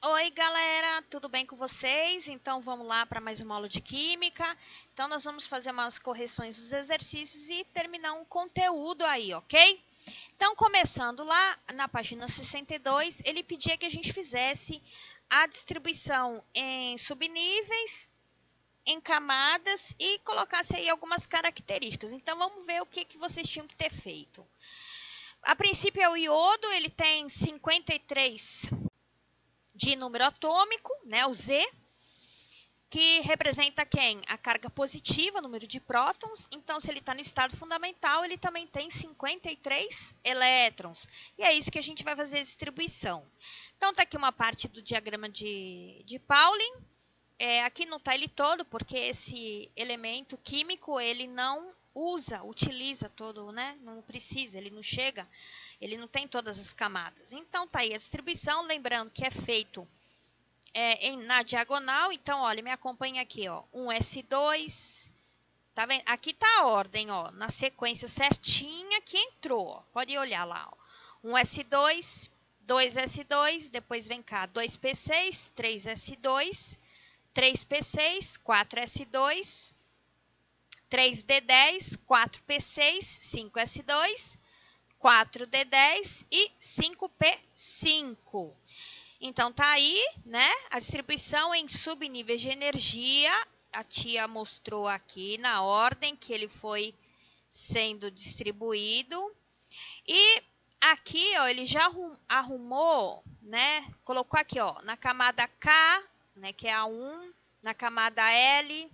Oi, galera, tudo bem com vocês? Então, vamos lá para mais uma aula de Química. Então, nós vamos fazer umas correções dos exercícios e terminar um conteúdo aí, ok? Então, começando lá na página 62, ele pedia que a gente fizesse a distribuição em subníveis, em camadas e colocasse aí algumas características. Então, vamos ver o que vocês tinham que ter feito. A princípio, é o iodo, ele tem 53 de número atômico, né, o Z, que representa quem? A carga positiva, o número de prótons. Então, se ele está no estado fundamental, ele também tem 53 elétrons. E é isso que a gente vai fazer a distribuição. Então, está aqui uma parte do diagrama de Pauling. Aqui não está ele todo, porque esse elemento químico, ele não utiliza todo, né? Não precisa, ele não chega, ele não tem todas as camadas. Então, tá aí a distribuição, lembrando que é feito na diagonal. Então, olha, me acompanha aqui, ó, 1s2, tá vendo? Aqui tá a ordem, ó, na sequência certinha que entrou, ó. Pode olhar lá, ó. 1s2, 2s2, depois vem cá, 2p6, 3s2, 3p6, 4s2, 3d10, 4p6, 5s2, 4d10 e 5p5. Então, tá aí, né, a distribuição em subníveis de energia. A tia mostrou aqui na ordem que ele foi sendo distribuído. E aqui, ó, ele já arrumou, né, colocou aqui, ó, na camada K, né, que é a 1, na camada L,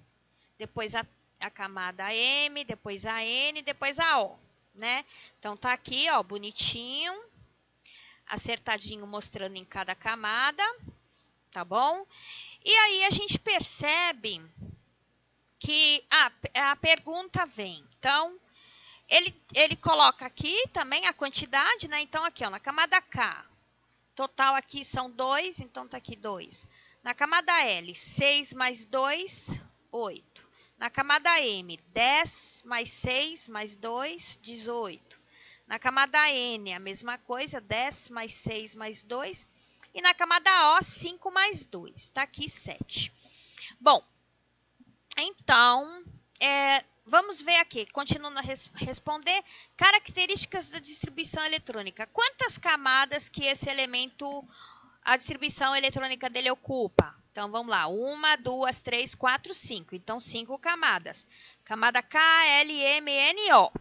depois a camada M, depois a N, depois a O, né? Então, tá aqui, ó, bonitinho, acertadinho, mostrando em cada camada, tá bom? E aí, a gente percebe que a pergunta vem. Então, ele coloca aqui também a quantidade, né? Então, aqui, ó, na camada K, total aqui são 2, então tá aqui 2. Na camada L, 6 mais 2, 8. Na camada M, 10 mais 6 mais 2, 18. Na camada N, a mesma coisa, 10 mais 6 mais 2. E na camada O, 5 mais 2. Está aqui 7. Bom, então, vamos ver aqui, continuando a responder, características da distribuição eletrônica. Quantas camadas que esse elemento, a distribuição eletrônica dele ocupa? Então, vamos lá, 1, 2, 3, 4, 5. Então, 5 camadas. Camada K, L, M, N, O.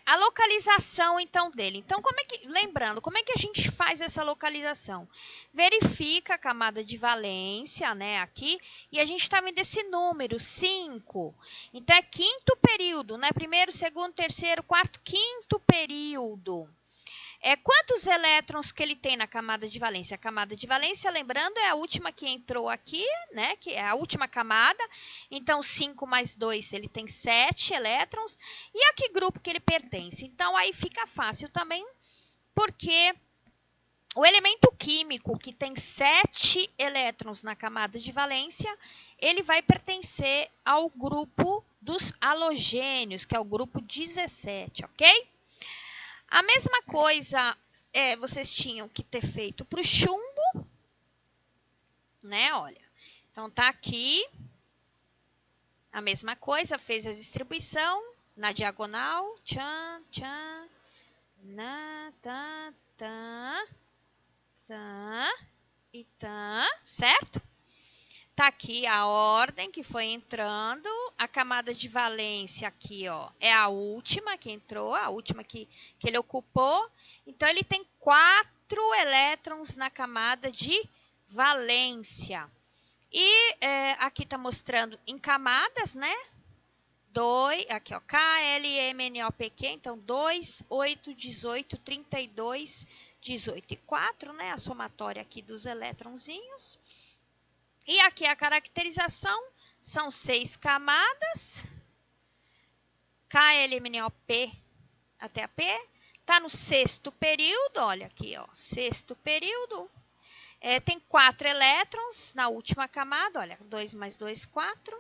A localização, então, dele. Então, lembrando, como é que a gente faz essa localização? Verifica a camada de valência, né, aqui, e a gente está vendo esse número, 5. Então, é quinto período, né? Primeiro, segundo, terceiro, quarto, quinto período. Quantos elétrons que ele tem na camada de valência? A camada de valência, lembrando, é a última que entrou aqui, né? Que é a última camada. Então, 5 mais 2, ele tem 7 elétrons. E a que grupo que ele pertence? Então, aí fica fácil também, porque o elemento químico que tem 7 elétrons na camada de valência, ele vai pertencer ao grupo dos halogênios, que é o grupo 17, ok? A mesma coisa vocês tinham que ter feito para o chumbo, né? Olha, então tá aqui a mesma coisa, fez a distribuição na diagonal, tchan, tchan, na, tá, tá, tá e tá, certo? Tá aqui a ordem que foi entrando, a camada de valência aqui, ó, é a última que entrou, a última que ele ocupou. Então, ele tem 4 elétrons na camada de valência. E aqui está mostrando em camadas, né? 2, aqui, ó, K, L, M, N, O, P, Q. Então, 2, 8, 18, 32, 18 e 4, né? A somatória aqui dos elétronzinhos. E aqui a caracterização, são 6 camadas, K, L, M, N, O, P até a P. Está no sexto período, olha aqui, ó, sexto período. Tem 4 elétrons na última camada, olha, 2 mais 2, 4.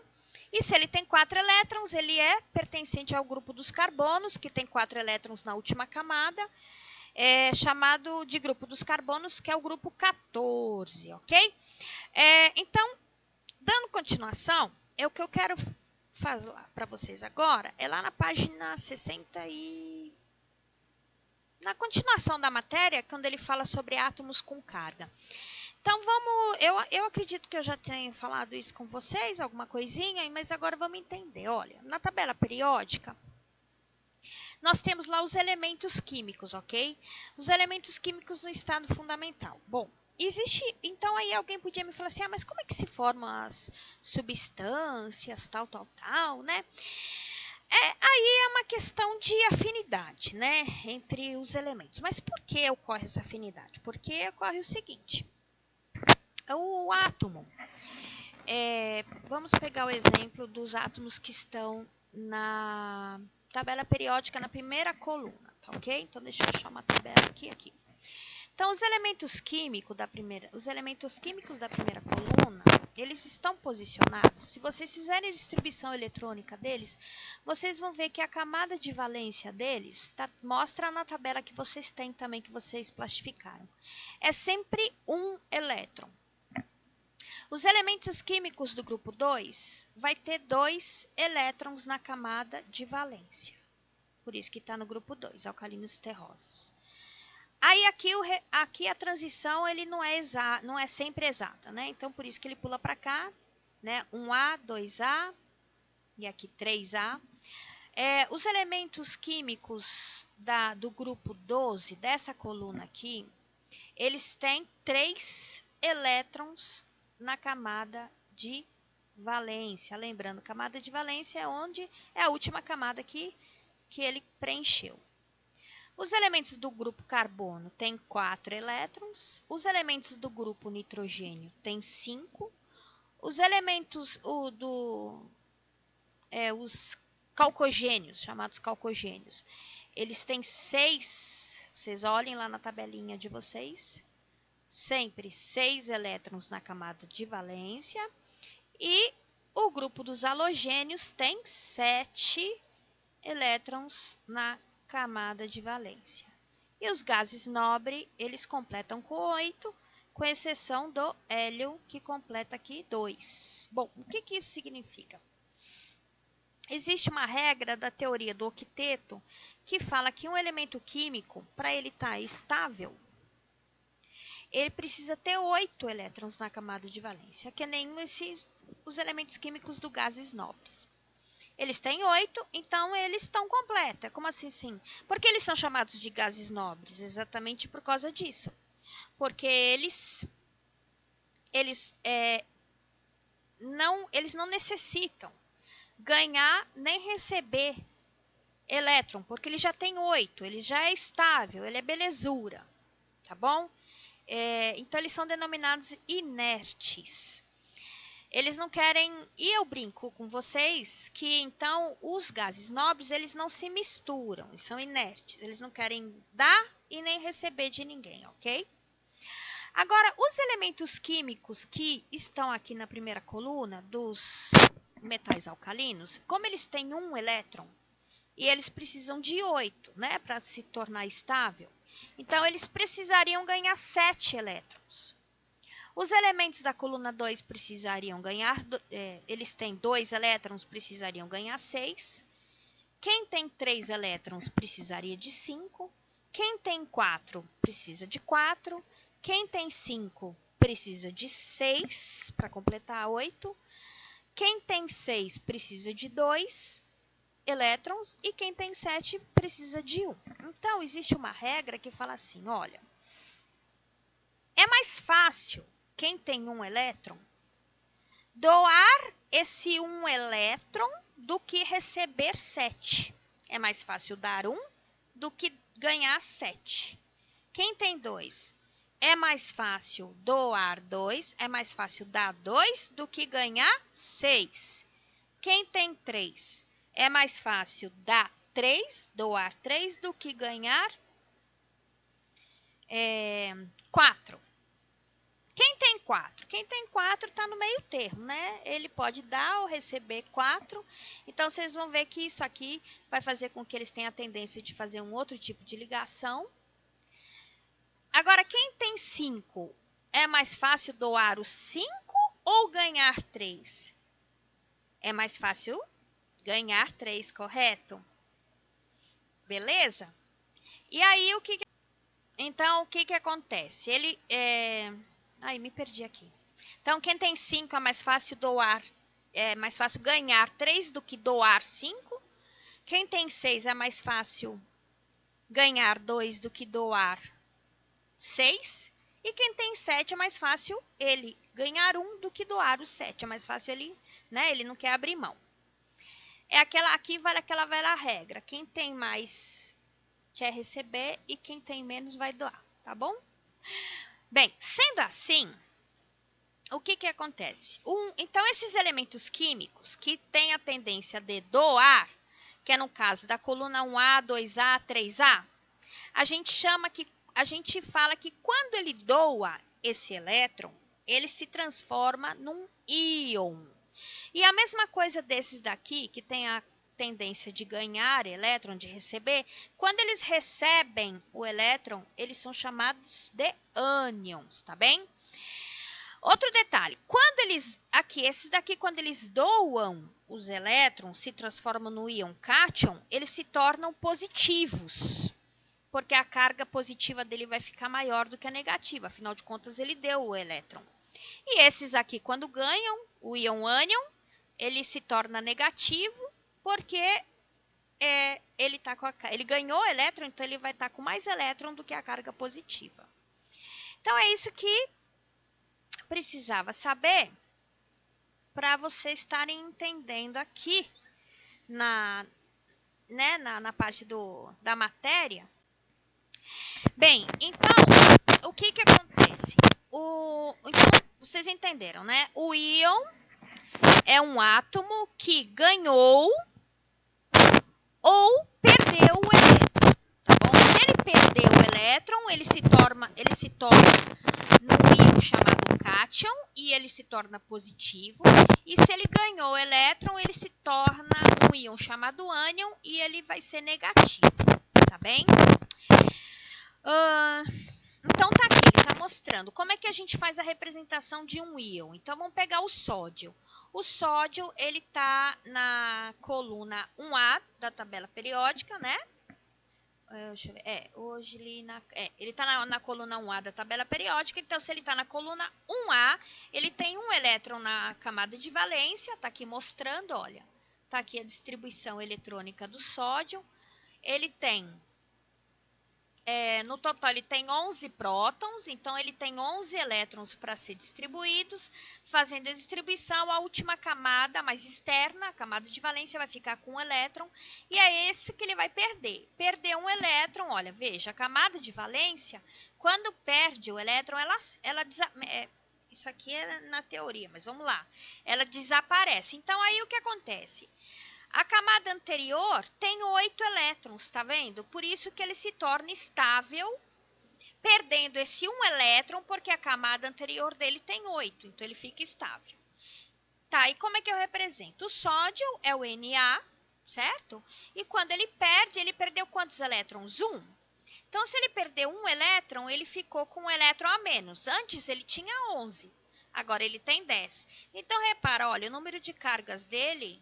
E se ele tem 4 elétrons, ele é pertencente ao grupo dos carbonos, que tem 4 elétrons na última camada. Chamado de grupo dos carbonos, que é o grupo 14. 14, ok? Então, dando continuação, o que eu quero falar para vocês agora é lá na página 60 e... na continuação da matéria, quando ele fala sobre átomos com carga. Então, eu acredito que eu já tenho falado isso com vocês, alguma coisinha, mas agora vamos entender. Olha, na tabela periódica, nós temos lá os elementos químicos, ok? Os elementos químicos no estado fundamental. Bom, então aí alguém podia me falar assim, mas como é que se formam as substâncias, tal, né? Aí é uma questão de afinidade, né, entre os elementos. Mas por que ocorre essa afinidade? Porque ocorre o seguinte, o átomo, vamos pegar o exemplo dos átomos que estão na tabela periódica na primeira coluna, tá ok? Então, deixa eu achar uma tabela aqui. Então, os elementos químicos da primeira coluna, eles estão posicionados. Se vocês fizerem a distribuição eletrônica deles, vocês vão ver que a camada de valência deles mostra na tabela que vocês têm também, que vocês plastificaram. É sempre um elétron. Os elementos químicos do grupo 2 vai ter 2 elétrons na camada de valência. Por isso que está no grupo 2, alcalinos terrosos. Aí aqui a transição ele não é sempre exata, né? Então, por isso que ele pula para cá, né? 1A, 2A e aqui 3A. Os elementos químicos do grupo 12, dessa coluna aqui, eles têm 3 elétrons na camada de valência. Lembrando, camada de valência é a última camada que ele preencheu. Os elementos do grupo carbono têm 4 elétrons. Os elementos do grupo nitrogênio têm 5. Os elementos os calcogênios, chamados calcogênios, eles têm 6. Vocês olhem lá na tabelinha de vocês. Sempre 6 elétrons na camada de valência. E o grupo dos halogênios tem 7 elétrons na camada de valência. E os gases nobres, eles completam com 8, com exceção do hélio, que completa aqui 2. Bom, o que isso significa? Existe uma regra da teoria do octeto que fala que um elemento químico, para ele estar estável, ele precisa ter 8 elétrons na camada de valência, que nem os elementos químicos do gases nobres. Eles têm 8, então eles estão completos. Como assim, sim? Porque eles são chamados de gases nobres? Exatamente por causa disso. Porque eles não necessitam ganhar nem receber elétron, porque ele já tem 8, ele já é estável, ele é belezura, tá bom? Então, eles são denominados inertes. Eles não querem, e eu brinco com vocês, que então os gases nobres, eles não se misturam, eles são inertes, eles não querem dar e nem receber de ninguém, ok? Agora, os elementos químicos que estão aqui na primeira coluna dos metais alcalinos, como eles têm um elétron, e eles precisam de 8, né, para se tornar estável, então eles precisariam ganhar 7 elétrons. Os elementos da coluna 2 precisariam ganhar, eles têm 2 elétrons, precisariam ganhar 6. Quem tem 3 elétrons precisaria de 5. Quem tem 4 precisa de 4. Quem tem 5 precisa de 6 para completar 8. Quem tem 6 precisa de 2 elétrons e quem tem 7 precisa de 1. Então, existe uma regra que fala assim, olha, é mais fácil quem tem um elétron doar esse 1 elétron do que receber 7. É mais fácil dar 1 do que ganhar 7. Quem tem 2? É mais fácil doar 2, é mais fácil dar 2 do que ganhar 6. Quem tem 3? É mais fácil dar 3, doar 3 do que ganhar 4. Quem tem 4? Quem tem 4 está no meio termo, né? Ele pode dar ou receber 4. Então, vocês vão ver que isso aqui vai fazer com que eles tenham a tendência de fazer um outro tipo de ligação. Agora, quem tem 5 é mais fácil doar os 5 ou ganhar 3? É mais fácil ganhar 3, correto? Beleza? E aí, então, o que acontece? Ai, me perdi aqui. Então, quem tem 5 é mais fácil doar, é mais fácil ganhar 3 do que doar 5. Quem tem 6 é mais fácil ganhar 2 do que doar 6. E quem tem 7 é mais fácil ele ganhar 1 do que doar os 7. É mais fácil ele, né? Ele não quer abrir mão. Aqui vale aquela velha regra. Quem tem mais quer receber e quem tem menos vai doar, tá bom? Bem, sendo assim, o que acontece? Então, esses elementos químicos que têm a tendência de doar, que é no caso da coluna 1A, 2A, 3A, a gente fala que quando ele doa esse elétron, ele se transforma num íon. E a mesma coisa desses daqui, que tem a tendência de ganhar elétron, de receber, quando eles recebem o elétron, eles são chamados de ânions, tá bem? Outro detalhe, esses daqui, quando eles doam os elétrons, se transformam no íon cátion, eles se tornam positivos, porque a carga positiva dele vai ficar maior do que a negativa, afinal de contas ele deu o elétron. E esses aqui, quando ganham o íon ânion, ele se torna negativo, porque ele ganhou elétron, então ele vai estar com mais elétron do que a carga positiva. Então, é isso que precisava saber para vocês estarem entendendo aqui na parte da matéria. Bem, então, o que acontece? Então, vocês entenderam, né? O íon é um átomo que ganhou ou perdeu o elétron, tá bom? Se ele perdeu o elétron, ele se torna num íon chamado cátion e ele se torna positivo. E se ele ganhou o elétron, ele se torna um íon chamado ânion e ele vai ser negativo, tá bem? Então, tá aqui, ele está mostrando como é que a gente faz a representação de um íon. Então, vamos pegar o sódio. O sódio, ele está na coluna 1A da tabela periódica, né? Deixa eu ver. Ele está na coluna 1A da tabela periódica. Então, se ele está na coluna 1A, ele tem um elétron na camada de valência. Está aqui mostrando, olha. Está aqui a distribuição eletrônica do sódio. Ele tem... no total, ele tem 11 prótons, então ele tem 11 elétrons para ser distribuídos, fazendo a distribuição, a última camada mais externa, a camada de valência, vai ficar com um elétron, e é esse que ele vai perder. Perder um elétron, olha, veja, a camada de valência, quando perde o elétron, isso aqui é na teoria, mas vamos lá, ela desaparece. Então, aí o que acontece? A camada anterior tem 8 elétrons, tá vendo? Por isso que ele se torna estável, perdendo esse 1 elétron, porque a camada anterior dele tem 8, então ele fica estável. Tá, e como é que eu represento? O sódio é o Na, certo? E quando ele perdeu quantos elétrons? 1. Então, se ele perdeu 1 elétron, ele ficou com um elétron a menos. Antes ele tinha 11, agora ele tem 10. Então, repara, olha, o número de cargas dele...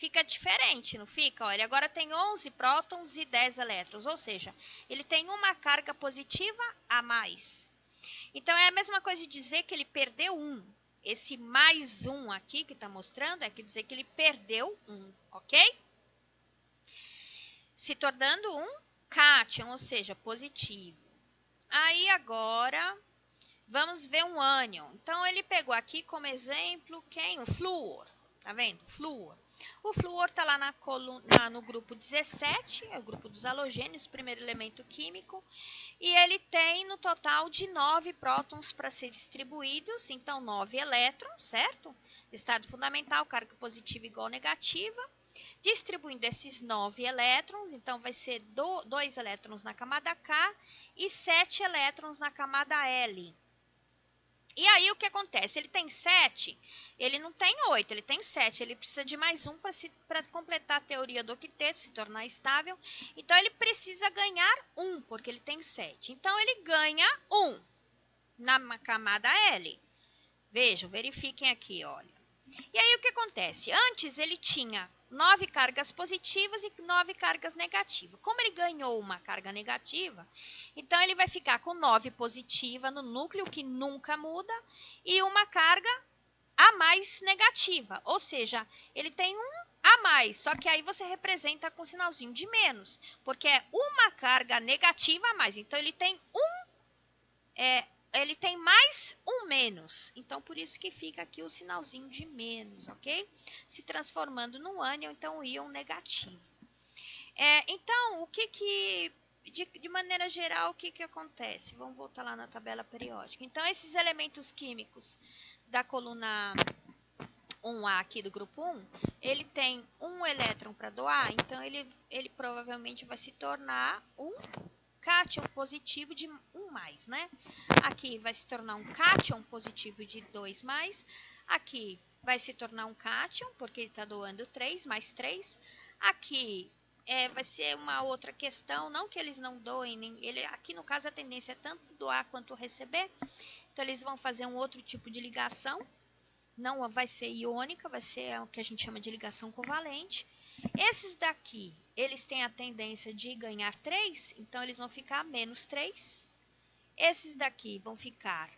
fica diferente, não fica? Olha, agora tem 11 prótons e 10 elétrons, ou seja, ele tem uma carga positiva a mais. Então, é a mesma coisa de dizer que ele perdeu 1. Esse mais 1 aqui que está mostrando, quer dizer que ele perdeu 1, ok? Se tornando um cátion, ou seja, positivo. Aí, agora, vamos ver um ânion. Então, ele pegou aqui como exemplo quem? O flúor. Tá vendo? Flúor. O flúor está lá no grupo 17, é o grupo dos halogênios, primeiro elemento químico, e ele tem no total de 9 prótons para ser distribuídos, então 9 elétrons, certo? Estado fundamental, carga positiva igual negativa. Distribuindo esses 9 elétrons, então vai ser 2 elétrons na camada K e 7 elétrons na camada L. E aí, o que acontece? Ele tem 7, ele não tem 8, ele tem 7. Ele precisa de mais um para completar a teoria do octeto, se tornar estável. Então, ele precisa ganhar 1, porque ele tem 7. Então, ele ganha 1, na camada L. Vejam, verifiquem aqui, olha. E aí, o que acontece? Antes, ele tinha 9 cargas positivas e 9 cargas negativas. Como ele ganhou uma carga negativa, então ele vai ficar com 9 positiva no núcleo, que nunca muda, e uma carga a mais negativa. Ou seja, ele tem um a mais, só que aí você representa com sinalzinho de menos, porque é uma carga negativa a mais. Então, ele tem ele tem mais um menos. Então, por isso que fica aqui o sinalzinho de menos, ok? Se transformando no ânion, então o íon negativo. Então, de maneira geral, o que acontece? Vamos voltar lá na tabela periódica. Então, esses elementos químicos da coluna 1A aqui do grupo 1, ele tem um elétron para doar, então ele provavelmente vai se tornar um cátion positivo de 1+, né? Aqui vai se tornar um cátion positivo de 2+. Aqui vai se tornar um cátion, porque ele está doando 3, mais 3. Aqui vai ser uma outra questão, não que eles não doem, aqui no caso a tendência é tanto doar quanto receber. Então, eles vão fazer um outro tipo de ligação. Não vai ser iônica, vai ser o que a gente chama de ligação covalente. Esses daqui, eles têm a tendência de ganhar 3, então eles vão ficar menos 3. Esses daqui vão ficar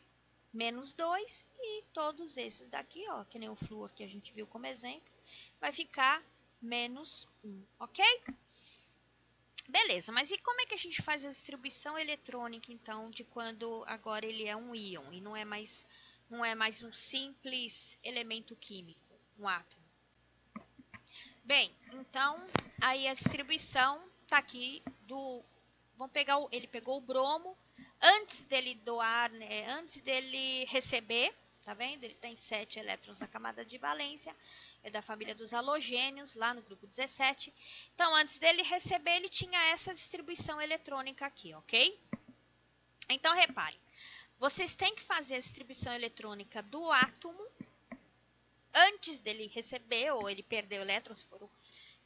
menos 2 e todos esses daqui, ó, que nem o flúor que a gente viu como exemplo, vai ficar menos 1, ok? Beleza, mas e como é que a gente faz a distribuição eletrônica, então, de quando agora ele é um íon e não é mais um simples elemento químico, um átomo? Bem, então, aí a distribuição está aqui ele pegou o bromo, antes dele doar, né, antes dele receber, tá vendo? Ele tem 7 elétrons na camada de valência, é da família dos halogênios, lá no grupo 17. Então, antes dele receber, ele tinha essa distribuição eletrônica aqui, ok? Então, reparem, vocês têm que fazer a distribuição eletrônica do átomo antes dele receber, ou ele perder o elétron, se for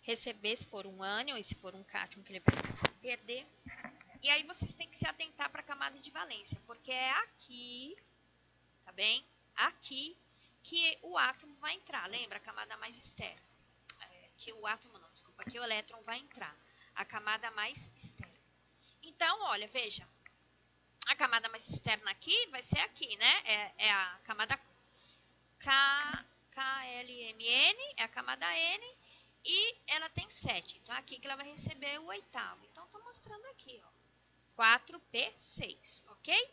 receber, se for um ânion, e se for um cátion que ele vai perder. E aí vocês têm que se atentar para a camada de valência, porque é aqui, tá bem? Aqui que o átomo vai entrar. Lembra a camada mais externa? Que o átomo não, desculpa, aqui o elétron vai entrar. A camada mais externa. Então, olha, veja. A camada mais externa aqui vai ser aqui, né? É a camada KLMN, é a camada N, e ela tem 7. Então, é aqui que ela vai receber o oitavo. Então, estou mostrando aqui, ó. 4p6, ok?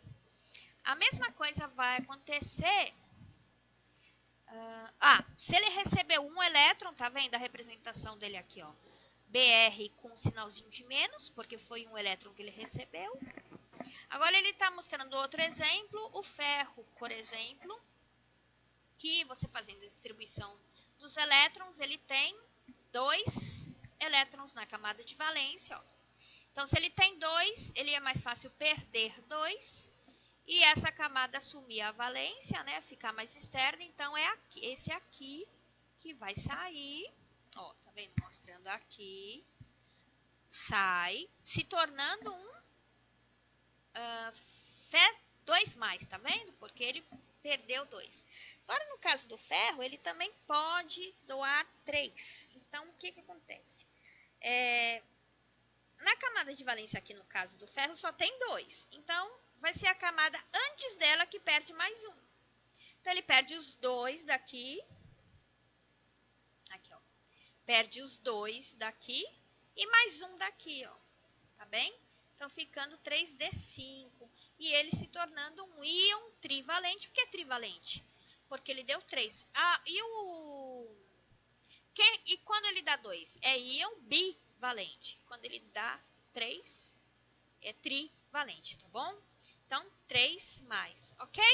A mesma coisa vai acontecer... se ele recebeu um elétron, tá vendo a representação dele aqui, ó? BR com um sinalzinho de menos, porque foi um elétron que ele recebeu. Agora, ele está mostrando outro exemplo, o ferro, por exemplo, que você fazendo a distribuição dos elétrons, ele tem 2 elétrons na camada de valência, ó. Então, se ele tem 2, ele é mais fácil perder 2. E essa camada assumir a valência, né? Ficar mais externa. Então, é esse aqui que vai sair. Ó, tá vendo? Mostrando aqui. Sai, se tornando um Fe2+, tá vendo? Porque ele perdeu 2. Agora, no caso do ferro, ele também pode doar 3. Então, o que acontece? Na camada de valência aqui, no caso do ferro, só tem 2. Então, vai ser a camada antes dela que perde mais 1. Então, ele perde os 2 daqui. Aqui, ó. Perde os 2 daqui e mais 1 daqui, ó. Tá bem? Então, ficando 3d5. E ele se tornando um íon trivalente. Por que trivalente? Porque ele deu 3. E quando ele dá 2? É íon bivalente. Quando ele dá 3, é trivalente, tá bom? Então, 3+, ok?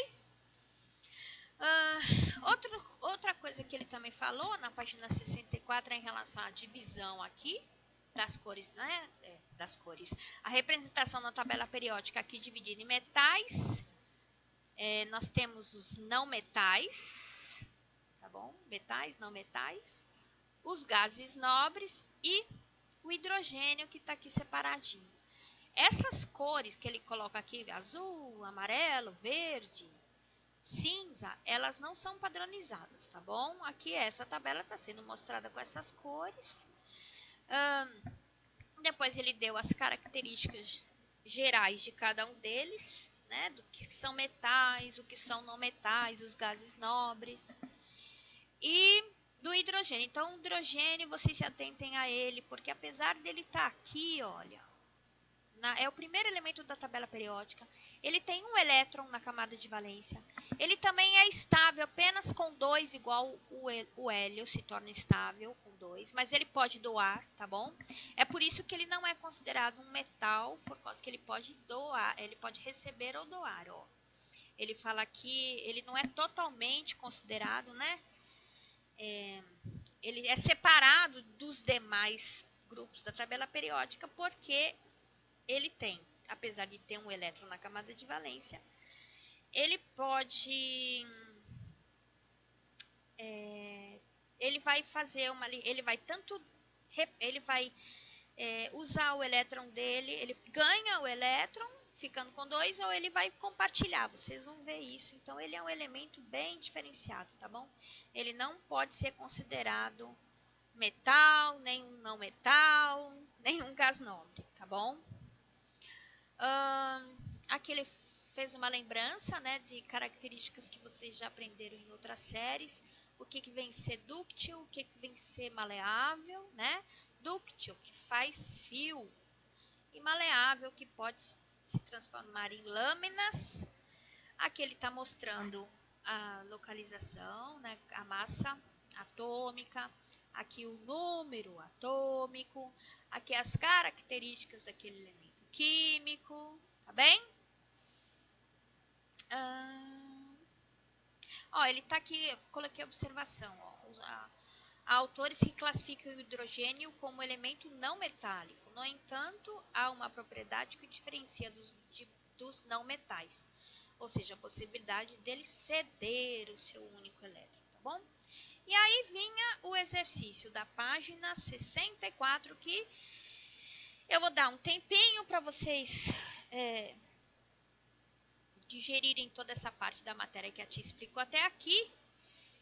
Outra coisa que ele também falou na página 64 é em relação à divisão aqui das cores, né? Das cores. A representação na tabela periódica aqui dividida em metais. Nós temos os não metais, tá bom? Metais, não metais. Os gases nobres e o hidrogênio que está aqui separadinho. Essas cores que ele coloca aqui, azul, amarelo, verde, cinza, elas não são padronizadas, tá bom? Aqui essa tabela está sendo mostrada com essas cores. Depois ele deu as características gerais de cada um deles, né? Do que são metais, o que são não metais, os gases nobres. E do hidrogênio. Então, o hidrogênio, vocês se atentem a ele, porque apesar dele estar aqui, olha, é o primeiro elemento da tabela periódica. Ele tem um elétron na camada de valência. Ele também é estável apenas com 2, igual o hélio se torna estável com 2, mas ele pode doar, tá bom? É por isso que ele não é considerado um metal, por causa que ele pode doar, ele pode receber ou doar, ó. Ele fala que ele não é totalmente considerado, né? Ele é separado dos demais grupos da tabela periódica porque ele tem, apesar de ter um elétron na camada de valência, ele pode, ele vai fazer uma, ele vai tanto, ele vai usar o elétron dele, ele ganha o elétron ficando com 2 ou ele vai compartilhar, vocês vão ver isso. Então ele é um elemento bem diferenciado, tá bom? Ele não pode ser considerado metal, nem um não metal, nem um gás nobre, tá bom? Aqui ele fez uma lembrança, né, de características que vocês já aprenderam em outras séries. O que vem ser dúctil, o que vem ser maleável, né? Dúctil, que faz fio, e maleável, que pode se transformar em lâminas. Aqui ele está mostrando a localização, né, a massa atômica, aqui o número atômico, aqui as características daquele elemento químico, tá bem? Ele está aqui, coloquei observação, há autores que classificam o hidrogênio como elemento não metálico. No entanto, há uma propriedade que o diferencia dos não metais, ou seja, a possibilidade dele ceder o seu único elétron, tá bom? E aí vinha o exercício da página 64, que eu vou dar um tempinho para vocês digerirem toda essa parte da matéria que a tia explicou até aqui.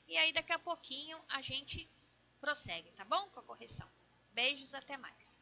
E aí daqui a pouquinho a gente prossegue, tá bom? Com a correção. Beijos, até mais.